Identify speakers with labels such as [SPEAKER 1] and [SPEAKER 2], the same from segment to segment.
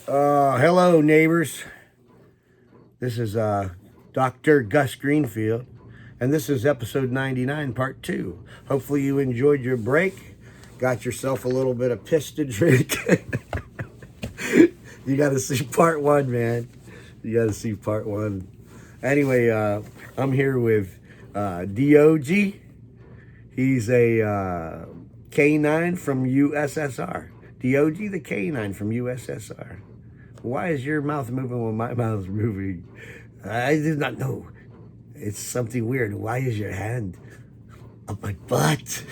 [SPEAKER 1] Hello, neighbors. This is Dr. Gus Greenfield, and this is episode 99, part 2. Hopefully, you enjoyed your break, got yourself a little bit of piss to drink. You got to see part 1, man. You got to see part 1. Anyway, I'm here with DOG. He's a K9 from USSR. DOG, the K9 from USSR. Why is your mouth moving when my mouth's moving? I did not know. It's something weird. Why is your hand up my butt?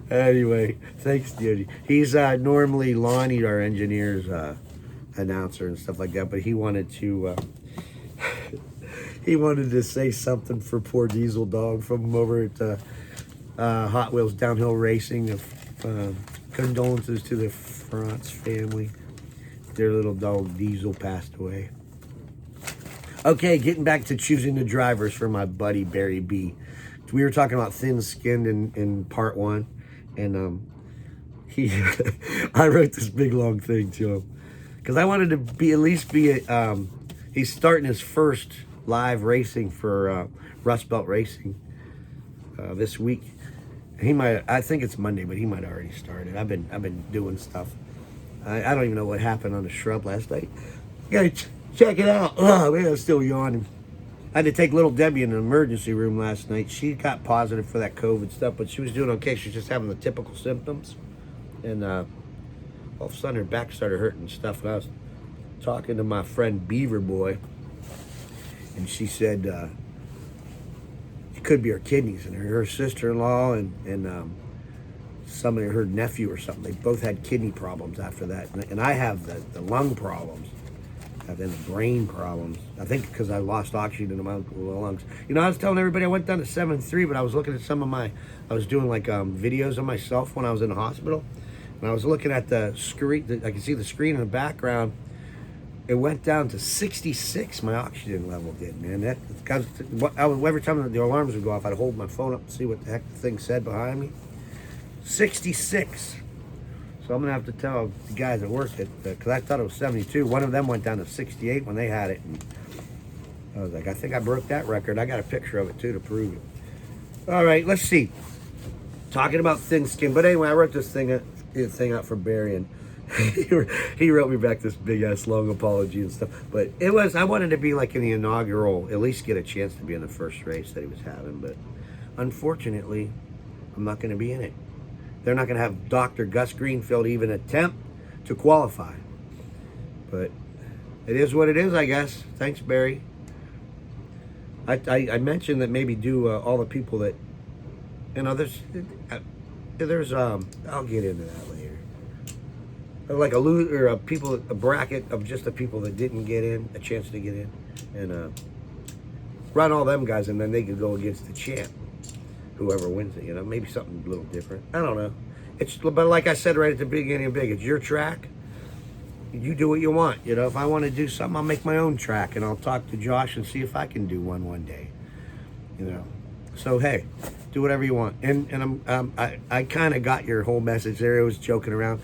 [SPEAKER 1] Anyway, thanks, DOG. He's normally Lonnie, our engineer's announcer and stuff like that, but he wanted to he wanted to say something for poor Diesel Dog from over at Hot Wheels Downhill Racing. Condolences to the Franz family. Their little dog Diesel passed away. Okay, getting back to choosing the drivers for my buddy Barry B. We were talking about thin-skinned in part 1, and he I wrote this big long thing to him because I wanted to be at least be he's starting his first live racing for Rust Belt Racing this week. He might, I think it's Monday, but he might have already started. I've been doing stuff. I don't even know what happened on the shrub last night. You gotta check it out. Oh man, I'm still yawning. I had to take little Debbie in the emergency room last night. She got positive for that COVID stuff, but she was doing okay. She's just having the typical symptoms. And all of a sudden her back started hurting and stuff. And I was talking to my friend Beaver Boy, and she said it could be her kidneys. And her sister-in-law and somebody, her nephew or something, they both had kidney problems after that. And I have the lung problems. And then the brain problems. I think because I lost oxygen in my lungs. You know, I was telling everybody I went down to 7.3, but I was looking at some of I was doing like videos of myself when I was in the hospital. And I was looking at the screen, I could see the screen in the background. It went down to 66, my oxygen level did, man. Every time the alarms would go off, I'd hold my phone up and see what the heck the thing said behind me. 66. So I'm going to have to tell the guys at work because I thought it was 72. One of them went down to 68 when they had it. And I was like, I think I broke that record. I got a picture of it, too, to prove it. All right, let's see. Talking about thin skin. But anyway, I wrote this thing out for Barry, and he wrote me back this big-ass long apology and stuff. But I wanted to be like in the inaugural, at least get a chance to be in the first race that he was having. But unfortunately, I'm not going to be in it. They're not going to have Dr. Gus Greenfield even attempt to qualify. But it is what it is, I guess. Thanks, Barry. I mentioned that maybe do all the people that, you know, there's I'll get into that later. Like a bracket of just the people that didn't get in, a chance to get in, and run all them guys, and then they could go against the champ. Whoever wins it, you know, maybe something a little different. I don't know. But like I said right at the beginning of Big, it's your track. You do what you want. You know, if I want to do something, I'll make my own track, and I'll talk to Josh and see if I can do one day. You know, so hey, do whatever you want. And I kind of got your whole message there. I was joking around.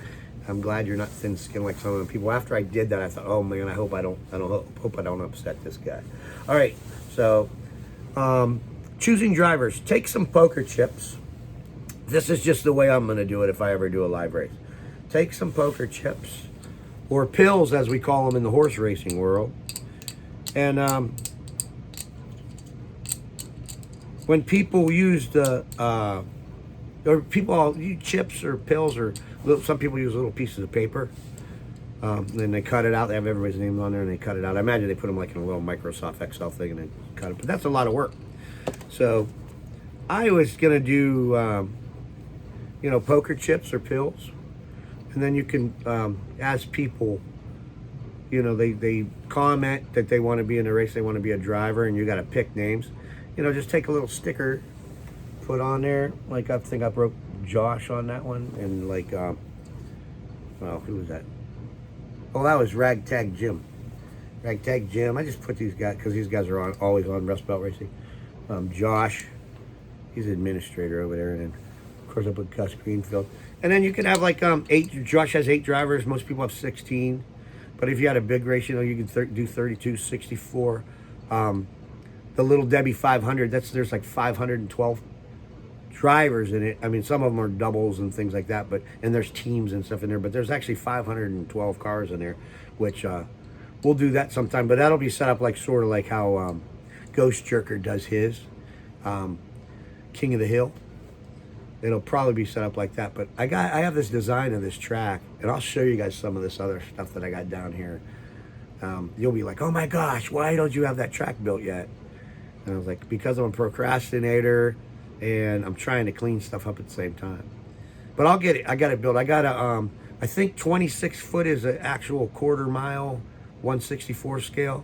[SPEAKER 1] I'm glad you're not thin-skinned like some of the people. After I did that, I thought, oh man, I hope I don't upset this guy. All right, so. Choosing drivers. Take some poker chips. This is just the way I'm going to do it if I ever do a live race. Take some poker chips, or pills as we call them in the horse racing world. And when people use or people all use chips or pills, or some people use little pieces of paper. Then they cut it out. They have everybody's name on there and they cut it out. I imagine they put them like in a little Microsoft Excel thing and then cut it. But that's a lot of work. So I was going to do, poker chips or pills. And then you can ask people, you know, they comment that they want to be in a race, they want to be a driver, and you got to pick names. You know, just take a little sticker, put on there. Like I think I broke Josh on that one. And like, who was that? Oh, that was Ragtag Jim. Ragtag Jim. I just put these guys, because these guys are always on Rust Belt Racing. Josh, he's an administrator over there. And then, of course, I put Gus Greenfield. And then you can have like 8. Josh has 8 drivers. Most people have 16. But if you had a big race, you can do 32, 64. The Little Debbie 500. There's like 512 drivers in it. I mean, some of them are doubles and things like that. And there's teams and stuff in there. But there's actually 512 cars in there, which we'll do that sometime. But that'll be set up like sort of like how Ghost Jerker does his King of the Hill. It'll probably be set up like that. But I have this design of this track, and I'll show you guys some of this other stuff that I got down here. You'll be like, oh my gosh, why don't you have that track built yet? And I was like, because I'm a procrastinator and I'm trying to clean stuff up at the same time. But I'll get it. I got it built. I got I think 26 foot is an actual quarter mile 164 scale.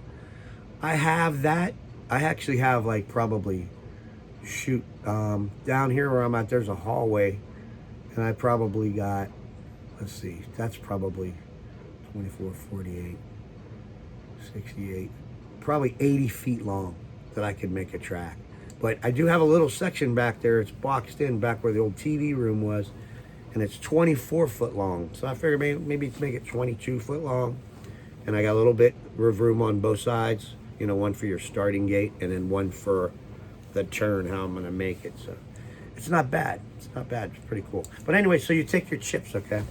[SPEAKER 1] I have that. I actually have like probably down here where I'm at, there's a hallway, and I probably got, let's see, that's probably 24, 48, 68, probably 80 feet long that I could make a track. But I do have a little section back there. It's boxed in back where the old TV room was, and it's 24 foot long. So I figured maybe make it 22 foot long, and I got a little bit of room on both sides, one for your starting gate and then one for the turn, how I'm going to make it. So it's not bad. It's not bad. It's pretty cool. But anyway, so you take your chips, okay?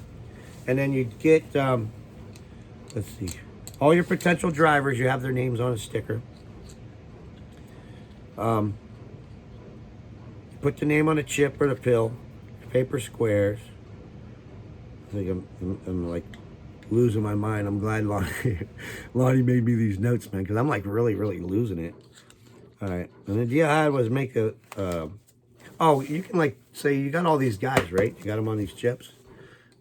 [SPEAKER 1] And then you get, let's see, all your potential drivers, you have their names on a sticker. Put the name on a chip or the pill, paper squares. I think I'm like losing my mind. I'm glad Lonnie made me these notes, man, because I'm like really, really losing it. All right, and the idea I had was make a, you can like, say you got all these guys, right? You got them on these chips.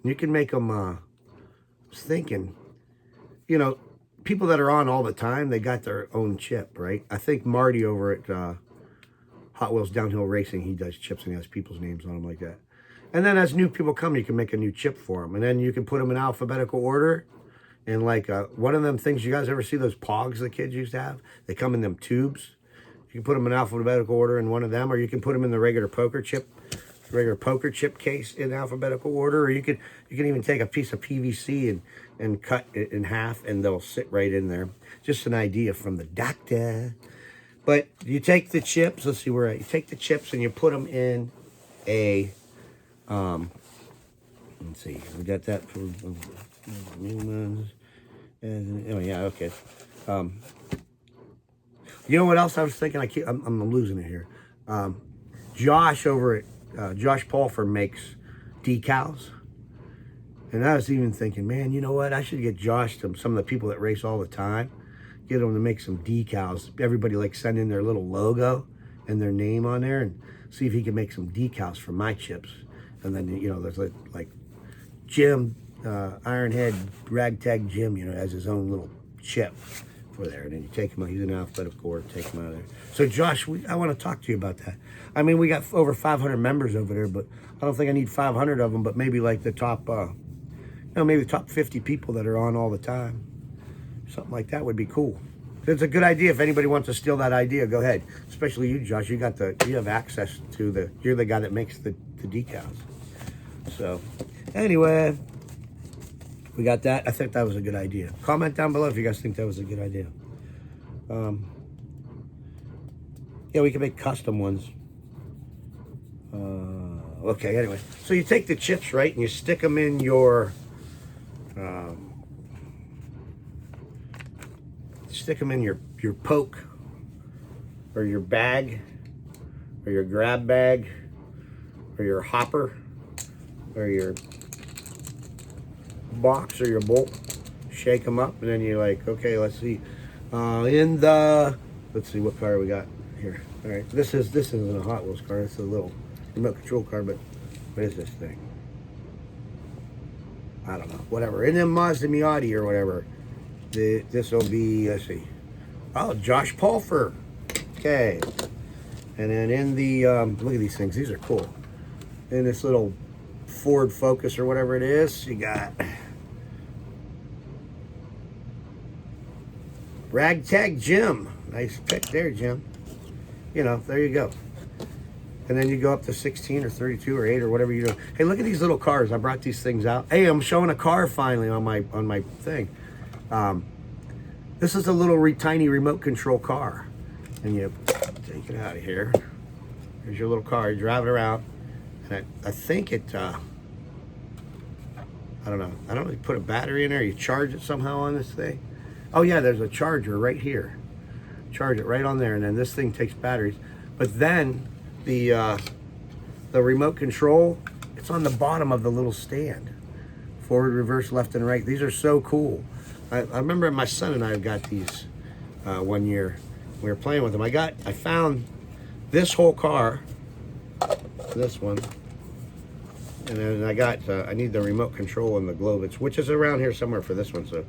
[SPEAKER 1] You can make them, I was thinking, people that are on all the time, they got their own chip, right? I think Marty over at Hot Wheels Downhill Racing, he does chips and he has people's names on them like that. And then as new people come, you can make a new chip for them. And then you can put them in alphabetical order. And like one of them things, you guys ever see those Pogs the kids used to have? They come in them tubes. You can put them in alphabetical order in one of them, or you can put them in the regular poker chip case in alphabetical order, or you can even take a piece of PVC and cut it in half, and they'll sit right in there. Just an idea from the doctor. But you take the chips. Let's see where you take the chips and you put them in a. Let's see. We got that from. Oh yeah, okay. You know what else I was thinking? I'm losing it here. Josh over at Josh Paulfer makes decals, and I was even thinking, man, you know what? I should get Josh some of the people that race all the time, get them to make some decals. Everybody like send in their little logo and their name on there, and see if he can make some decals for my chips. And then there's like Jim Ironhead Ragtag Jim, has his own little chip for there, and then you take him out. He's in alphabetical order. Take him out of there. So Josh, I want to talk to you about that. I mean, we got over 500 members over there, but I don't think I need 500 of them. But maybe like the top, maybe the top 50 people that are on all the time. Something like that would be cool. It's a good idea. If anybody wants to steal that idea, go ahead. Especially you, Josh. You have access to you're the guy that makes the decals. So anyway, we got that. I think that was a good idea. Comment down below if you guys think that was a good idea. Yeah, we can make custom ones. Okay, anyway. So you take the chips, right, and you stick them in your... your poke, or your bag, or your grab bag, or your hopper, or your box, or your bolt. Shake them up, and then you're like, okay, let's see. Let's see what car we got here. All right, this isn't a Hot Wheels car. It's a little remote control car, but what is this thing? I don't know. Whatever. In the Mazda Miata or whatever. This will be, let's see. Oh, Josh Paulfer. Okay. And then in the, look at these things. These are cool. In this little Ford Focus or whatever it is, you got Ragtag Jim. Nice pick there, Jim. There you go. And then you go up to 16 or 32 or 8 or whatever you do. Hey, look at these little cars. I brought these things out. Hey, I'm showing a car finally on my thing. This is a little tiny remote control car. And you take it out of here. Here's your little car. You drive it around. And I think it, I don't know. I don't know, you put a battery in there. You charge it somehow on this thing. Oh yeah, there's a charger right here. Charge it right on there. And then this thing takes batteries. But then the remote control, it's on the bottom of the little stand. Forward, reverse, left, and right. These are so cool. I remember my son and I got these one year. We were playing with them. I found this whole car, this one, and then I need the remote control and the globe, which is around here somewhere for this one. So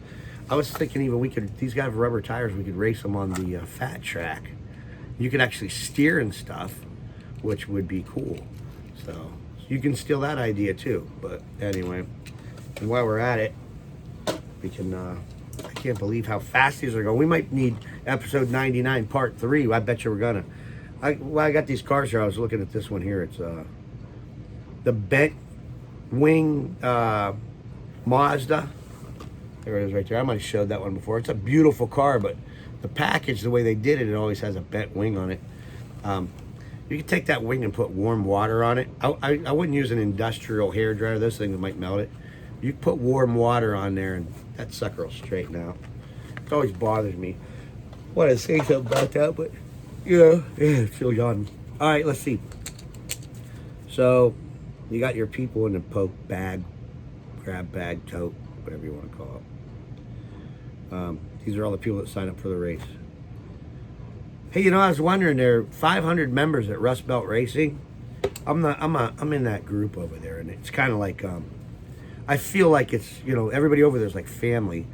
[SPEAKER 1] I was thinking even these guys have rubber tires, we could race them on the fat track. You could actually steer and stuff, which would be cool. So you can steal that idea too. But anyway, and while we're at it, we can, I can't believe how fast these are going. We might need episode 99 part 3. I bet you we're gonna. I got these cars here. I was looking at this one here. It's the bent wing Mazda. There it is right there. I might have showed that one before. It's a beautiful car, but the package, the way they did it, it always has a bent wing on it. You can take that wing and put warm water on it. I wouldn't use an industrial hair dryer. Those things might melt it. You put warm water on there and that sucker will straighten out. It always bothers me. I want to say something about that, but yeah, it's still yawning. All right, let's see. So you got your people in the poke bag, grab bag, tote, whatever you want to call it. These are all the people that sign up for the race. Hey, I was wondering, there are 500 members at Rust Belt Racing. I'm in that group over there, and it's kind of like, I feel like it's, everybody over there is like family.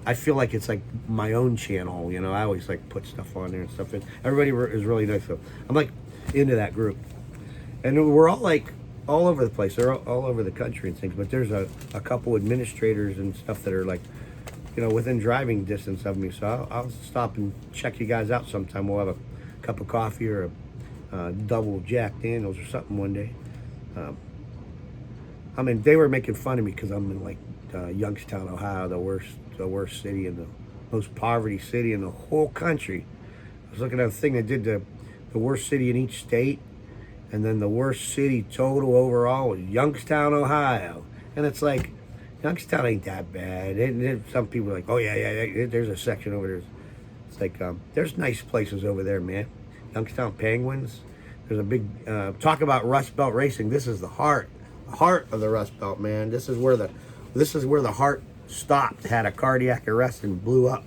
[SPEAKER 1] I feel like it's like my own channel, I always like put stuff on there and stuff. And everybody is really nice. So I'm like into that group. And we're all like all over the place. They're all over the country and things. But there's a couple administrators and stuff that are like, within driving distance of me. So I'll stop and check you guys out sometime. We'll have a cup of coffee or a double Jack Daniels or something one day. They were making fun of me because I'm in like Youngstown, Ohio, the worst city and the most poverty city in the whole country. I was looking at a thing that did the worst city in each state, and then the worst city total overall was Youngstown, Ohio. And it's like, Youngstown ain't that bad. And some people are like, oh yeah, there's a section over there. It's like, there's nice places over there, man. Youngstown Penguins. There's a big, talk about Rust Belt Racing. This is the heart of the Rust Belt, man. This is where the heart stopped, had a cardiac arrest and blew up.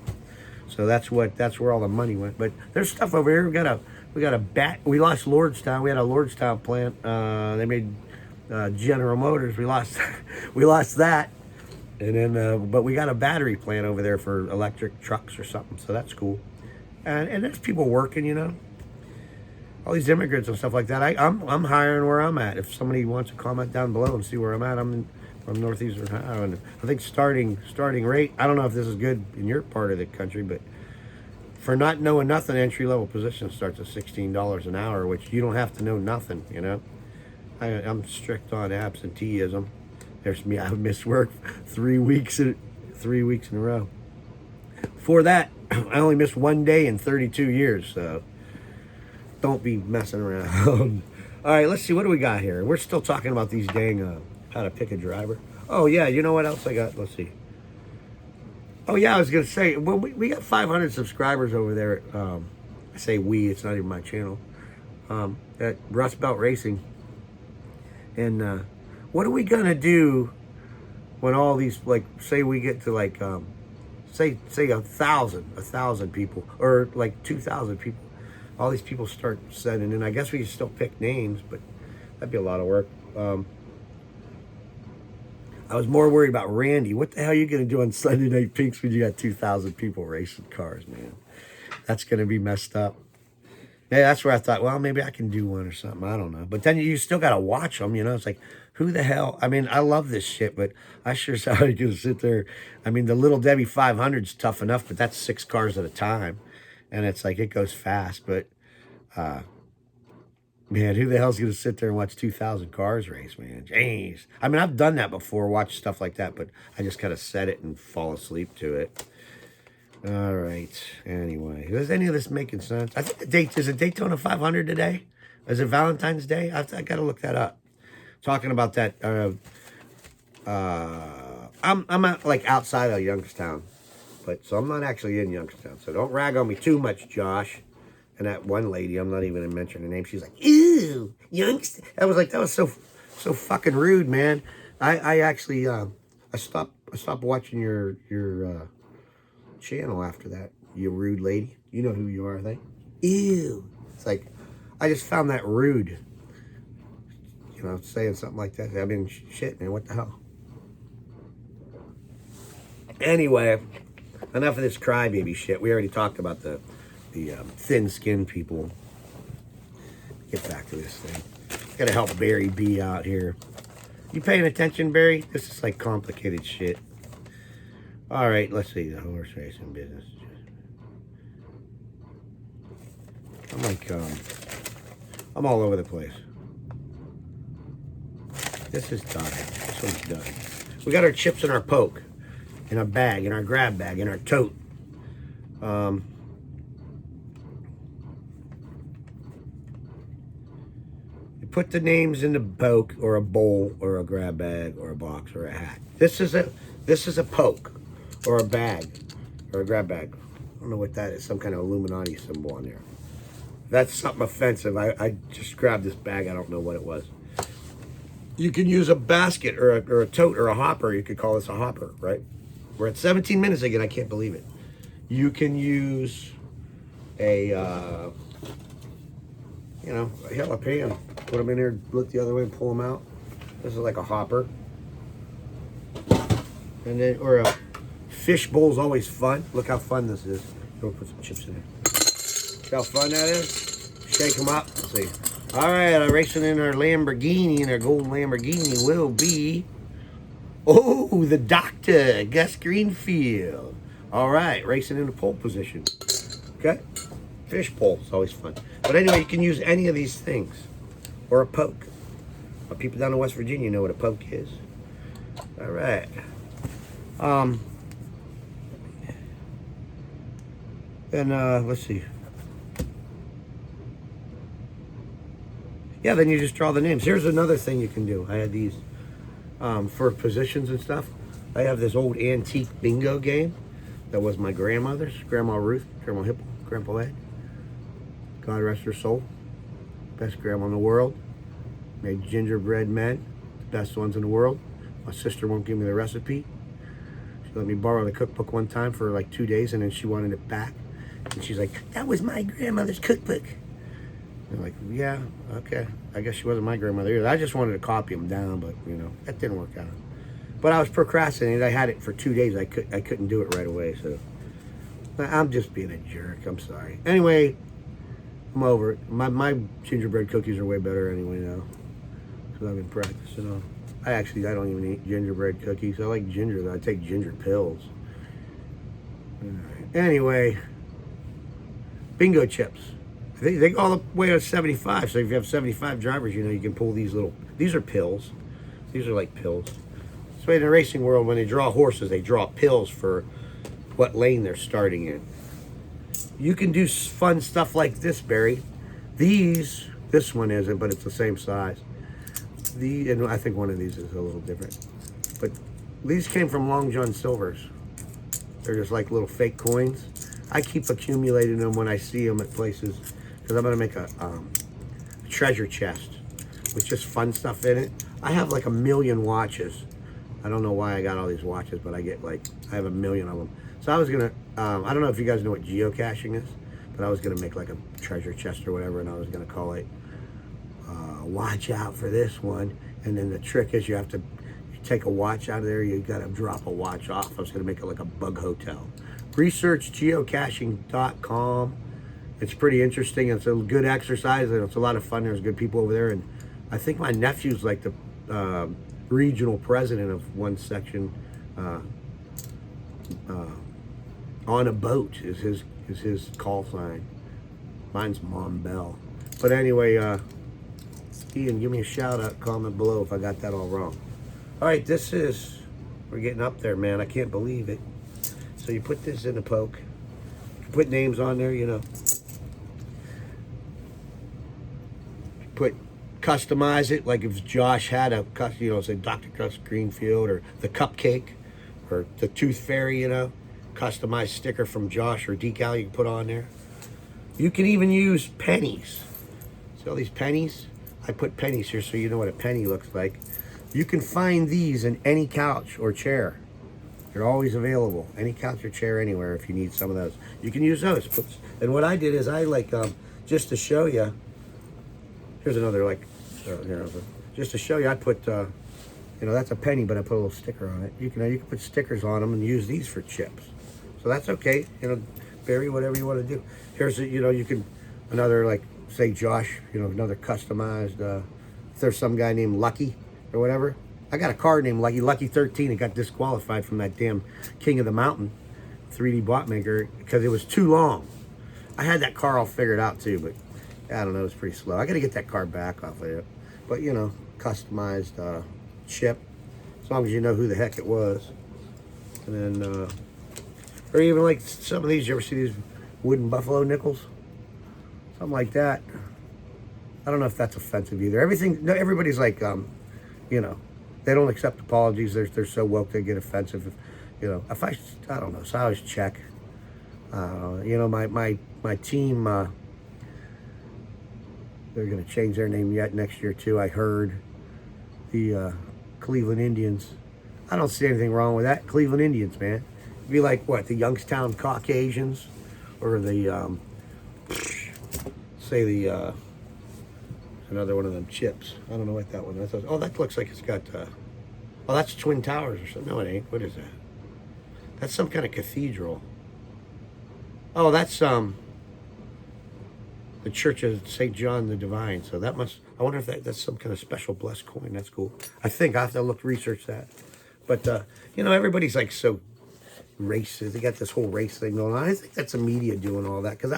[SPEAKER 1] So that's where all the money went. But there's stuff over here. We lost Lordstown. We had a Lordstown plant. They made General Motors. We lost that. And then, but we got a battery plant over there for electric trucks or something. So that's cool. And there's people working, all these immigrants and stuff like that. I'm hiring where I'm at. If somebody wants to comment down below and see where I'm at, I'm from Northeastern Ohio. And I think starting rate, I don't know if this is good in your part of the country, but for not knowing nothing, entry-level position starts at $16 an hour, which you don't have to know nothing, I'm strict on absenteeism. There's me, I've missed work 3 weeks in a row. For that, I only missed 1 day in 32 years, so don't be messing around. All right, let's see, what do we got here? We're still talking about these dang, how to pick a driver. Oh yeah, you know what else I got? Let's see. Oh yeah, I was gonna say, well, we got 500 subscribers over there. I say we, it's not even my channel. At Rust Belt Racing. And what are we gonna do when all these, like, say we get to like, say 1,000 people, or like 2,000 people. All these people start sending in. I guess we can still pick names, but that'd be a lot of work. I was more worried about Randy. What the hell are you going to do on Sunday Night Pinks when you got 2,000 people racing cars, man? That's going to be messed up. Yeah, that's where I thought, well, maybe I can do one or something. I don't know. But then you still got to watch them, It's like, who the hell? I mean, I love this shit, but I sure as hell going to sit there. I mean, the Little Debbie 500's tough enough, but that's 6 cars at a time. And it's like, it goes fast. But, Man, who the hell's gonna sit there and watch 2,000 cars race, man? Jeez. I mean, I've done that before, watch stuff like that, but I just kind of set it and fall asleep to it. All right. Anyway, is any of this making sense? I think the date is it Daytona 500 today? Is it Valentine's Day? I got to look that up. Talking about that. I'm at, like outside of Youngstown, but so I'm not actually in Youngstown. So don't rag on me too much, Josh. And that one lady, I'm not even gonna mention her name. She's like, "Ew, Youngstown." That was so fucking rude, man. I actually I stopped watching your channel after that. You rude lady. You know who you are, I think. Ew. It's like I just found that rude. You know, saying something like that. I mean, shit, man. What the hell? Anyway, enough of this crybaby shit. We already talked about the thin-skinned people. Get back to this thing. Gotta help Barry B out here. You paying attention, Barry? This is like complicated shit. All right, let's see the horse racing business. I'm like, I'm all over the place. This is done. This one's done. We got our chips in our poke, in our bag, in our grab bag, in our tote. You put the names in the poke or a bowl or a grab bag or a box or a hat. This is a poke or a bag or a grab bag. I don't know what that is. Some kind of Illuminati symbol on there. That's something offensive. I just grabbed this bag. I don't know what it was. You can use a basket or a tote or a hopper. You could call this a hopper, right? We're at 17 minutes again. I can't believe it. You can use a, a jalapeno. Put them in there, look the other way and pull them out. This is like a hopper. And then, or a fish bowl's always fun. Look how fun this is. Go put some chips in there. See how fun that is? Shake them up. Let's see. All right, racing in our Lamborghini, and our golden Lamborghini will be, the doctor, Gus Greenfield. All right, racing in the pole position. Okay? Fish pole is always fun. But anyway, you can use any of these things. Or a poke. Well, people down in West Virginia know what a poke is. All right. And let's see. Yeah, then you just draw the names. Here's another thing you can do. I had these for positions and stuff. I have this old antique bingo game that was my grandmother's. Grandma Ruth, Grandma Hipple, Grandpa Ed. God rest her soul. Best grandma in the world. Made gingerbread men. The best ones in the world. My sister won't give me the recipe. She let me borrow the cookbook one time for like 2 days, and then she wanted it back. And she's like, "That was my grandmother's cookbook." I'm like, yeah, okay. I guess she wasn't my grandmother either. I just wanted to copy them down, but that didn't work out. But I was procrastinating. I had it for 2 days. I couldn't do it right away. So I'm just being a jerk. I'm sorry. Anyway, I'm over it. My gingerbread cookies are way better anyway now, because I've been practicing on. I don't even eat gingerbread cookies. I like ginger though. I take ginger pills. All right. Anyway, bingo chips. They go all the way to 75. So if you have 75 drivers, you can pull these these are pills. These are like pills. So in the racing world, when they draw horses, they draw pills for what lane they're starting in. You can do fun stuff like this, Barry. This one isn't, but it's the same size. And I think one of these is a little different. But these came from Long John Silver's. They're just like little fake coins. I keep accumulating them when I see them at places, because I'm going to make a treasure chest with just fun stuff in it. I have like 1 million watches. I don't know why I got all these watches, but I have 1 million of them. So I was going to, I don't know if you guys know what geocaching is, but I was going to make like a treasure chest or whatever, and I was going to call it watch out for this one. And then the trick is you take a watch out of there, you got to drop a watch off. I was going to make it like a bug hotel. Research geocaching.com. It's pretty interesting. It's a good exercise, and it's a lot of fun. There's good people over there, and I think my nephew's like the regional president of one section. On a boat is his call sign. Mine's Mom Bell. But anyway, Ian, give me a shout out, comment below if I got that all wrong. All right, we're getting up there, man. I can't believe it. So you put this in the poke. You put names on there, you know. Customize it, like if Josh had a, say Dr. Gus Greenfield or the Cupcake or the Tooth Fairy, you know. Customized sticker from Josh or decal you can put on there. You can even use pennies. See all these pennies? I put pennies here so you know what a penny looks like. You can find these in any couch or chair. They're always available. Any couch or chair anywhere if you need some of those. You can use those. And what I did is I just to show you, here's another just to show you, I put, that's a penny, but I put a little sticker on it. You can put stickers on them and use these for chips. So that's okay. Bury whatever you want to do. Here's, you can, say Josh, another customized, if there's some guy named Lucky or whatever. I got a card named Lucky 13. It got disqualified from that damn King of the Mountain 3D bot maker because it was too long. I had that car all figured out too, but I don't know, it's pretty slow. I got to get that car back off of it. But, customized chip, as long as you know who the heck it was. And then, or even like some of these, you ever see these wooden buffalo nickels? Something like that. I don't know if that's offensive either. Everybody's like, they don't accept apologies. They're so woke they get offensive. If I don't know, so I always check. My team, they're going to change their name yet next year too. I heard the Cleveland Indians. I don't see anything wrong with that. Cleveland Indians, man. It'd be like what, the Youngstown Caucasians, or the another one of them chips. I don't know what that one is. Oh, that looks like it's got. Oh, that's Twin Towers or something. No, it ain't. What is that? That's some kind of cathedral. Oh, that's the Church of St. John the Divine. So that must, I wonder if that's some kind of special blessed coin. That's cool. I think I have to research that. But, everybody's like so racist. They got this whole race thing going on. I think that's the media doing all that. Because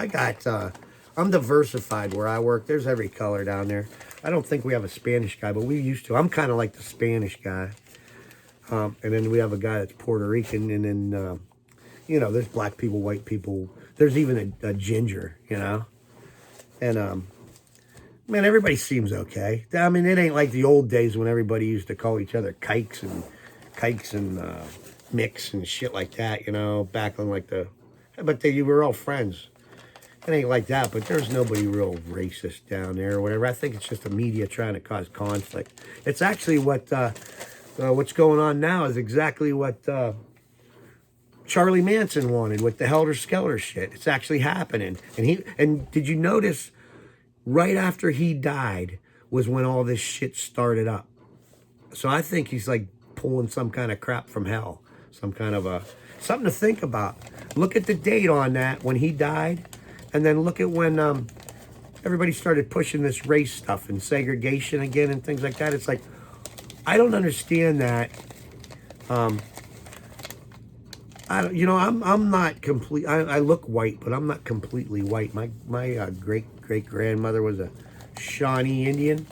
[SPEAKER 1] I'm diversified where I work. There's every color down there. I don't think we have a Spanish guy, but we used to. I'm kind of like the Spanish guy. And then we have a guy that's Puerto Rican. And then, there's black people, white people. There's even a ginger, And, man, everybody seems okay. I mean, it ain't like the old days when everybody used to call each other kikes and mix and shit like that, back on you were all friends. It ain't like that, but there's nobody real racist down there or whatever. I think it's just the media trying to cause conflict. It's actually what's going on now is exactly what Charlie Manson wanted with the Helter Skelter shit. It's actually happening. And did you notice right after he died was when all this shit started up? So I think he's like pulling some kind of crap from hell. Some kind of something to think about. Look at the date on that when he died. And then look at when everybody started pushing this race stuff and segregation again and things like that. It's like, I don't understand that. I'm not complete. I look white, but I'm not completely white. My great grandmother was a Shawnee Indian,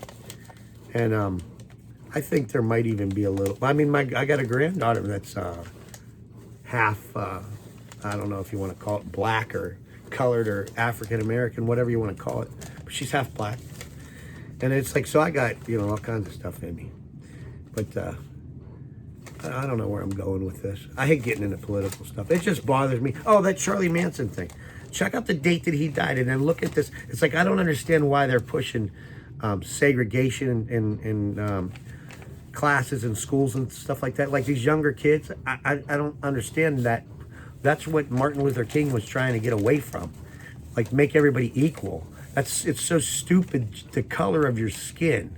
[SPEAKER 1] and I think there might even be a little. I mean, I got a granddaughter that's half. I don't know if you want to call it black or colored or African American, whatever you want to call it. But she's half black, and it's like, so I got all kinds of stuff in me, but. I don't know where I'm going with this. I hate getting into political stuff. It just bothers me. Oh, that Charlie Manson thing. Check out the date that he died and then look at this. It's like, I don't understand why they're pushing segregation in classes and schools and stuff like that. Like these younger kids, I don't understand that. That's what Martin Luther King was trying to get away from. Like make everybody equal. It's so stupid, the color of your skin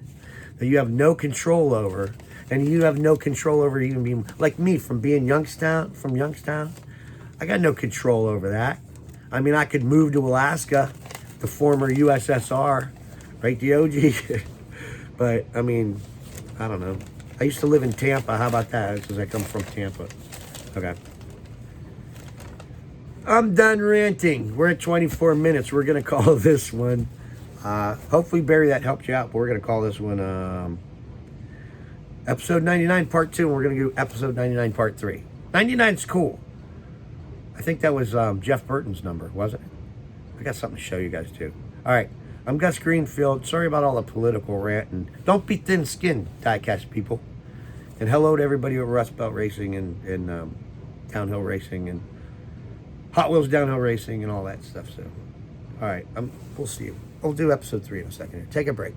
[SPEAKER 1] that you have no control over. And you have no control over even being, like me, from Youngstown, I got no control over that. I mean, I could move to Alaska, the former USSR, right, the OG. But, I mean, I don't know. I used to live in Tampa. How about that? Because I come from Tampa. Okay. I'm done ranting. We're at 24 minutes. We're going to call this one Hopefully, Barry, that helped you out. But we're going to call this one episode 99 part 2, and we're going to do episode 99 part 3. 99's cool. I think that was Jeff Burton's number, wasn't it? I got something to show you guys too. All right, I'm Gus Greenfield. Sorry about all the political rant, and don't be thin-skinned, diecast people. And hello to everybody at Rust Belt Racing and downhill racing and Hot Wheels downhill racing and all that stuff. So, all right, we'll see you. We'll do episode 3 in a second here. Take a break.